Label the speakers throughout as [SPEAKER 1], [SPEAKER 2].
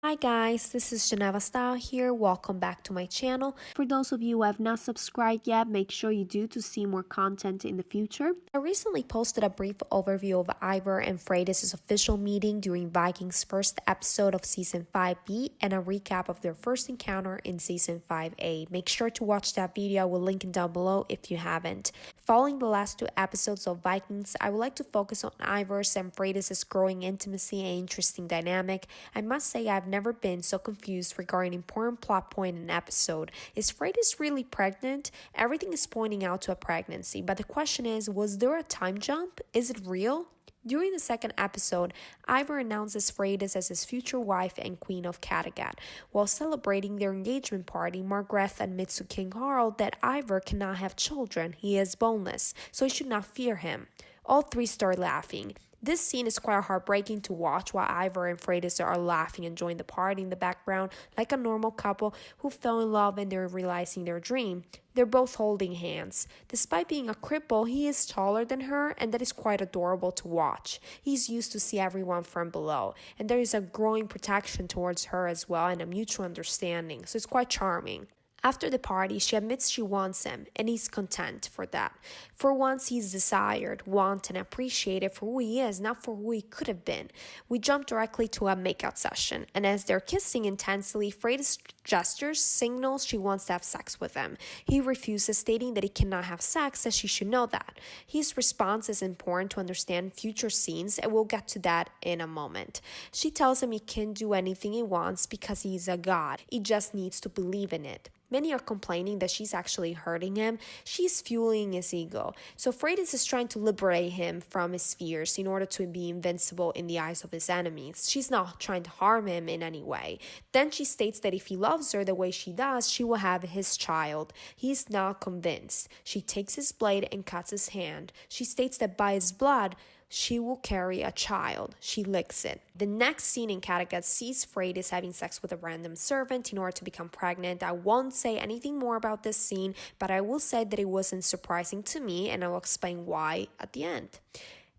[SPEAKER 1] Hi guys, this is Geneva Style here. Welcome back to my channel. For those of you who have not subscribed yet, make sure you do to see more content in the future. I recently posted a brief overview of Ivar and Freydis' official meeting during Vikings' first episode of Season 5B and a recap of their first encounter in Season 5A. Make sure to watch that video. I will link it down below if you haven't. Following the last two episodes of Vikings, I would like to focus on Ivar's and Freydis' growing intimacy and interesting dynamic. I must say I've never been so confused regarding an important plot point in an episode. Is Freydis really pregnant? Everything is pointing out to a pregnancy, but the question is, was there a time jump? Is it real? During the second episode, Ivar announces Freydis as his future wife and queen of Kattegat. While celebrating their engagement party, Margrethe admits to King Harald that Ivar cannot have children. He is boneless, so he should not fear him. All three start laughing. This scene is quite heartbreaking to watch while Ivar and Freydis are laughing and enjoying the party in the background like a normal couple who fell in love and they're realizing their dream. They're both holding hands. Despite being a cripple, he is taller than her, and that is quite adorable to watch. He's used to see everyone from below, and there is a growing protection towards her as well and a mutual understanding, so it's quite charming. After the party, she admits she wants him, and he's content for that. For once, he's desired, wanted, and appreciated for who he is, not for who he could have been. We jump directly to a makeout session, and as they're kissing intensely, Freydis gestures signals she wants to have sex with him. He refuses, stating that he cannot have sex, as she should know that. His response is important to understand future scenes, and we'll get to that in a moment. She tells him he can do anything he wants because he's a god. He just needs to believe in it. Many are complaining that she's actually hurting him. She's fueling his ego. So Freydis is trying to liberate him from his fears in order to be invincible in the eyes of his enemies. She's not trying to harm him in any way. Then she states that if he loves her the way she does, she will have his child. He's not convinced. She takes his blade and cuts his hand. She states that by his blood, she will carry a child. She licks it. The next scene in Kattegat sees Freydis having sex with a random servant in order to become pregnant. I won't say anything more about this scene, but I will say that it wasn't surprising to me, and I will explain why at the end.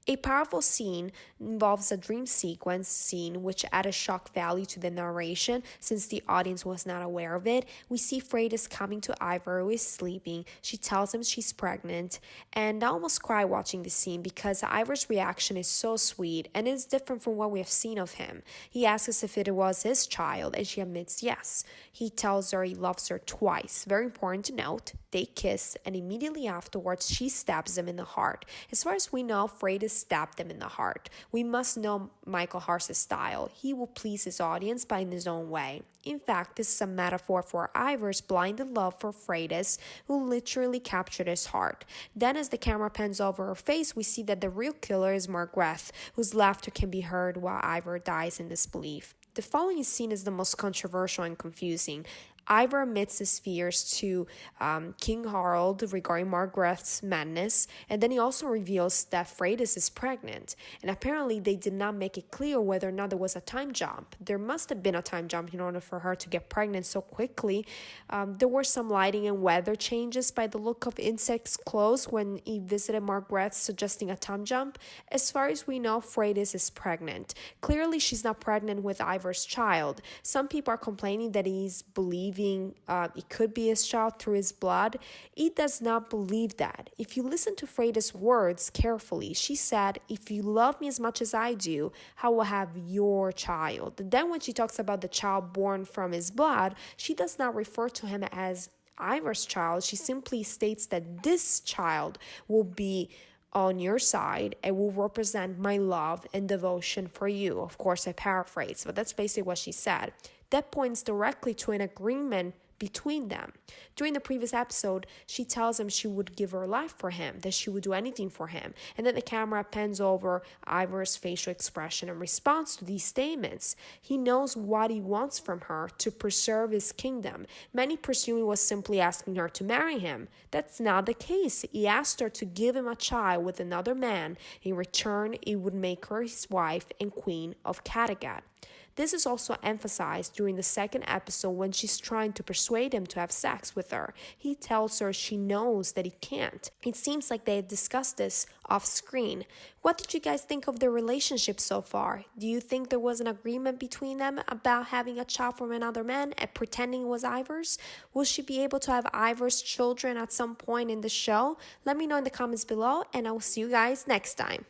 [SPEAKER 1] A powerful scene involves a dream sequence scene which added shock value to the narration since the audience was not aware of it. We see Freydis coming to Ivar who is sleeping. She tells him she's pregnant, and I almost cry watching this scene because Ivar's reaction is so sweet and is different from what we have seen of him. He asks if it was his child and she admits yes. He tells her he loves her twice. Very important to note. They kiss, and immediately afterwards she stabs him in the heart. As far as we know, Freydis stabbed him in the heart. We must know Michael Hart's style. He will please his audience but in his own way. In fact, this is a metaphor for Ivar's blinded love for Freydis, who literally captured his heart. Then as the camera pans over her face, we see that the real killer is Margrethe, whose laughter can be heard while Ivar dies in disbelief. The following scene is the most controversial and confusing. Ivar admits his fears to King Harald regarding Margrethe's madness, and then he also reveals that Freydis is pregnant. And apparently they did not make it clear whether or not there was a time jump. There must have been a time jump in order for her to get pregnant so quickly. There were some lighting and weather changes by the look of Insect's clothes when he visited Margrethe, suggesting a time jump. As far as we know, Freydis is pregnant. Clearly she's not pregnant with Ivar's child. Some people are complaining that he's believing it could be his child through his blood. He does not believe that. If you listen to Freydis' words carefully, she said, if you love me as much as I do, I will have your child. Then when she talks about the child born from his blood, she does not refer to him as Ivar's child. She simply states that this child will be on your side and will represent my love and devotion for you. Of course, I paraphrase, but that's basically what she said. That points directly to an agreement between them. During the previous episode, she tells him she would give her life for him, that she would do anything for him, and then the camera pans over Ivar's facial expression in response to these statements. He knows what he wants from her to preserve his kingdom. Many presume he was simply asking her to marry him. That's not the case. He asked her to give him a child with another man. In return, he would make her his wife and queen of Kattegat. This is also emphasized during the second episode when she's trying to persuade him to have sex with her. He tells her she knows that he can't. It seems like they had discussed this off screen. What did you guys think of their relationship so far? Do you think there was an agreement between them about having a child from another man and pretending it was Ivar's? Will she be able to have Ivar's children at some point in the show? Let me know in the comments below, and I will see you guys next time.